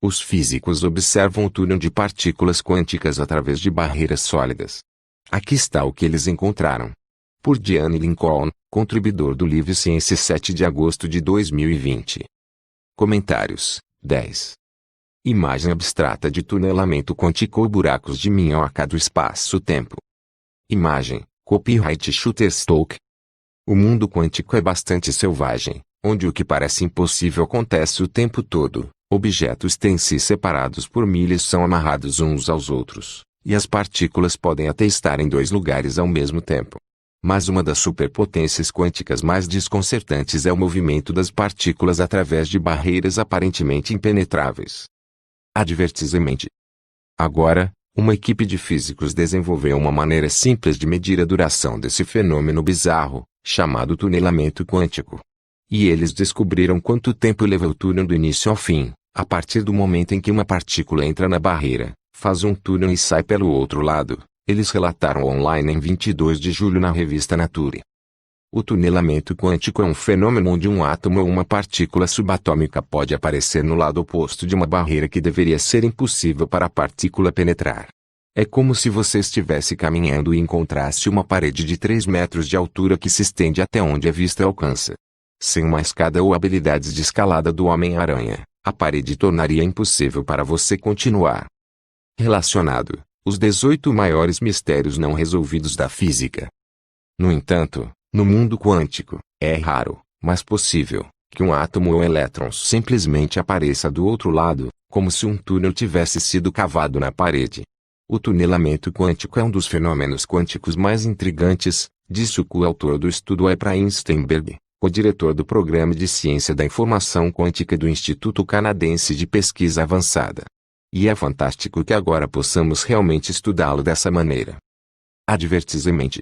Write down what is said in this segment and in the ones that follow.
Os físicos observam o túnel de partículas quânticas através de barreiras sólidas. Aqui está o que eles encontraram. Por Diane Lincoln, contribuidor do livro Ciência, 7 de agosto de 2020. Comentários: 10. Imagem abstrata de tunelamento quântico ou buracos de minhoca do espaço-tempo. Imagem: copyright Shutterstock. O mundo quântico é bastante selvagem, onde o que parece impossível acontece o tempo todo. Objetos têm-se separados por milhas são amarrados uns aos outros, e as partículas podem até estar em dois lugares ao mesmo tempo. Mas uma das superpotências quânticas mais desconcertantes é o movimento das partículas através de barreiras aparentemente impenetráveis. Advertisement. Agora, uma equipe de físicos desenvolveu uma maneira simples de medir a duração desse fenômeno bizarro, chamado tunelamento quântico. E eles descobriram quanto tempo leva o túnel do início ao fim, a partir do momento em que uma partícula entra na barreira, faz um túnel e sai pelo outro lado. Eles relataram online em 22 de julho na revista Nature. O tunelamento quântico é um fenômeno onde um átomo ou uma partícula subatômica pode aparecer no lado oposto de uma barreira que deveria ser impossível para a partícula penetrar. É como se você estivesse caminhando e encontrasse uma parede de 3 metros de altura que se estende até onde a vista alcança. Sem uma escada ou habilidades de escalada do Homem-Aranha, a parede tornaria impossível para você continuar. Relacionado: os 18 maiores mistérios não resolvidos da física. No entanto, no mundo quântico, é raro, mas possível, que um átomo ou elétrons simplesmente apareça do outro lado, como se um túnel tivesse sido cavado na parede. O tunelamento quântico é um dos fenômenos quânticos mais intrigantes, disse o coautor do estudo Efraim Steinberg, co-diretor do Programa de Ciência da Informação Quântica do Instituto Canadense de Pesquisa Avançada. E é fantástico que agora possamos realmente estudá-lo dessa maneira. Advertisement.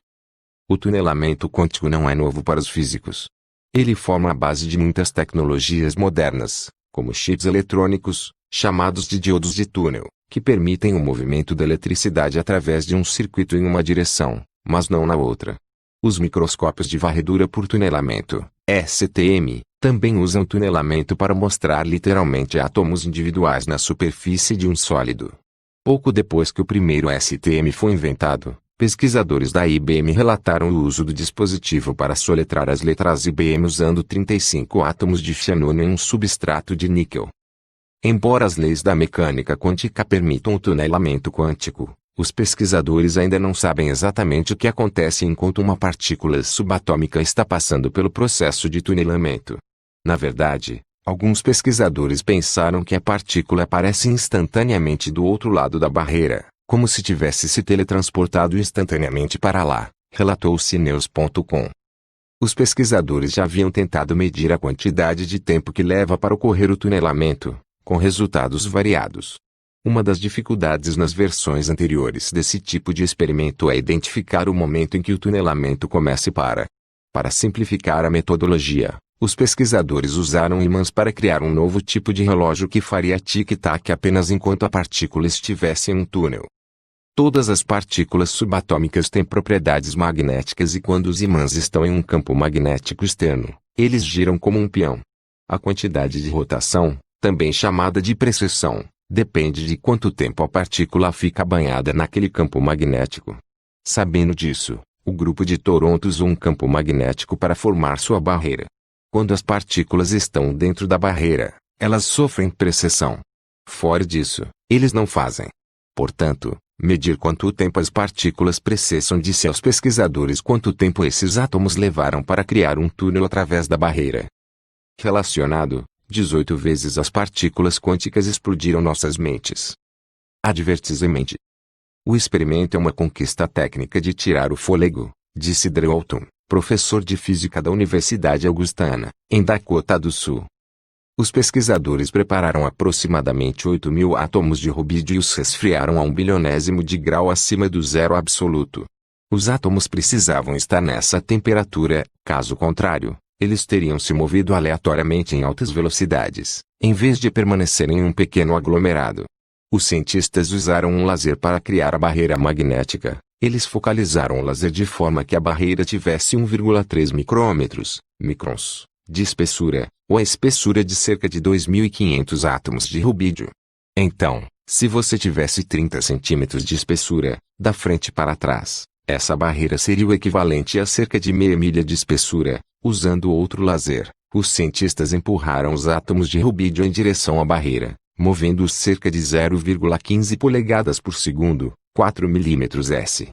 O tunelamento quântico não é novo para os físicos. Ele forma a base de muitas tecnologias modernas, como chips eletrônicos, chamados de diodos de túnel, que permitem o movimento da eletricidade através de um circuito em uma direção, mas não na outra. Os microscópios de varredura por tunelamento, STM, também usam tunelamento para mostrar literalmente átomos individuais na superfície de um sólido. Pouco depois que o primeiro STM foi inventado, pesquisadores da IBM relataram o uso do dispositivo para soletrar as letras IBM usando 35 átomos de cianuro em um substrato de níquel. Embora as leis da mecânica quântica permitam o tunelamento quântico, os pesquisadores ainda não sabem exatamente o que acontece enquanto uma partícula subatômica está passando pelo processo de tunelamento. Na verdade, alguns pesquisadores pensaram que a partícula aparece instantaneamente do outro lado da barreira, como se tivesse se teletransportado instantaneamente para lá, relatou o Cinews.com. Os pesquisadores já haviam tentado medir a quantidade de tempo que leva para ocorrer o tunelamento, com resultados variados. Uma das dificuldades nas versões anteriores desse tipo de experimento é identificar o momento em que o tunelamento começa e para. Para simplificar a metodologia, os pesquisadores usaram ímãs para criar um novo tipo de relógio que faria tic-tac apenas enquanto a partícula estivesse em um túnel. Todas as partículas subatômicas têm propriedades magnéticas e quando os ímãs estão em um campo magnético externo, eles giram como um peão. A quantidade de rotação, também chamada de precessão, depende de quanto tempo a partícula fica banhada naquele campo magnético. Sabendo disso, o grupo de Toronto usou um campo magnético para formar sua barreira. Quando as partículas estão dentro da barreira, elas sofrem precessão. Fora disso, eles não fazem. Portanto, medir quanto tempo as partículas precessam disse aos pesquisadores quanto tempo esses átomos levaram para criar um túnel através da barreira. Relacionado: 18 vezes as partículas quânticas explodiram nossas mentes. Advertisement. O experimento é uma conquista técnica de tirar o fôlego, disse Drew Alton, professor de física da Universidade Augustana, em Dakota do Sul. Os pesquisadores prepararam aproximadamente 8.000 átomos de rubídio e os resfriaram a 1/1000 de grau acima do zero absoluto. Os átomos precisavam estar nessa temperatura, caso contrário, eles teriam se movido aleatoriamente em altas velocidades, em vez de permanecerem em um pequeno aglomerado. Os cientistas usaram um laser para criar a barreira magnética. Eles focalizaram o laser de forma que a barreira tivesse 1,3 microns, de espessura, ou a espessura de cerca de 2.500 átomos de rubídio. Então, se você tivesse 30 centímetros de espessura, da frente para trás, essa barreira seria o equivalente a cerca de meia milha de espessura. Usando outro laser, os cientistas empurraram os átomos de rubídio em direção à barreira, movendo-os cerca de 0,15 polegadas por segundo, 4 mm/s.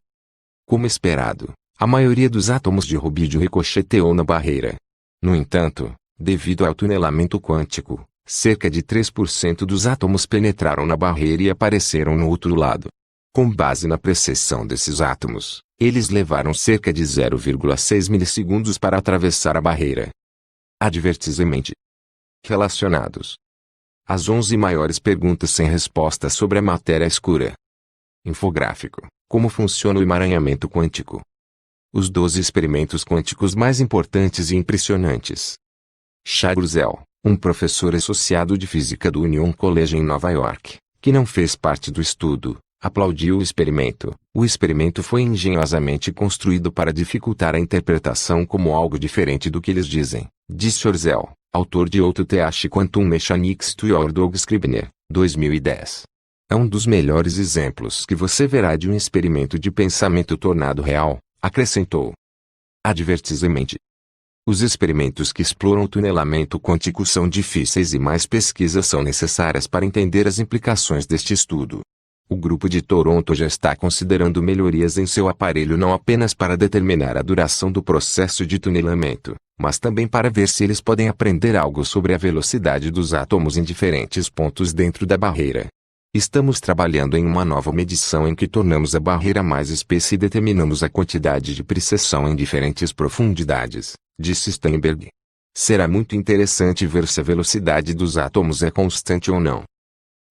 Como esperado, a maioria dos átomos de rubídio ricocheteou na barreira. No entanto, devido ao tunelamento quântico, cerca de 3% dos átomos penetraram na barreira e apareceram no outro lado. Com base na precessão desses átomos, eles levaram cerca de 0,6 milissegundos para atravessar a barreira. Advertisement. Relacionados. As 11 maiores perguntas sem resposta sobre a matéria escura. Infográfico. Como funciona o emaranhamento quântico? Os 12 experimentos quânticos mais importantes e impressionantes. Charles L., um professor associado de física do Union College em Nova York, que não fez parte do estudo, aplaudiu o experimento. O experimento foi engenhosamente construído para dificultar a interpretação como algo diferente do que eles dizem, disse Orzel, autor de Outro Theache Quantum Mechanics to Your Doug Scribner, 2010. É um dos melhores exemplos que você verá de um experimento de pensamento tornado real, acrescentou. Advertisement. Os experimentos que exploram o tunelamento quântico são difíceis e mais pesquisas são necessárias para entender as implicações deste estudo. O grupo de Toronto já está considerando melhorias em seu aparelho não apenas para determinar a duração do processo de tunelamento, mas também para ver se eles podem aprender algo sobre a velocidade dos átomos em diferentes pontos dentro da barreira. Estamos trabalhando em uma nova medição em que tornamos a barreira mais espessa e determinamos a quantidade de precessão em diferentes profundidades, disse Steinberg. Será muito interessante ver se a velocidade dos átomos é constante ou não.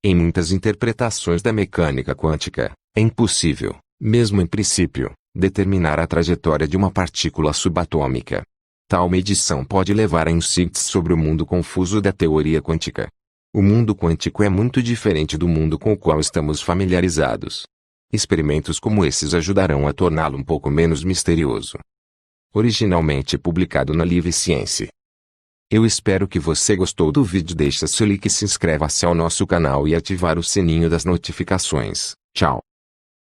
Em muitas interpretações da mecânica quântica, é impossível, mesmo em princípio, determinar a trajetória de uma partícula subatômica. Tal medição pode levar a insights sobre o mundo confuso da teoria quântica. O mundo quântico é muito diferente do mundo com o qual estamos familiarizados. Experimentos como esses ajudarão a torná-lo um pouco menos misterioso. Originalmente publicado na Live Science. Eu espero que você gostou do vídeo. Deixe seu like e se inscreva-se ao nosso canal e ativar o sininho das notificações. Tchau.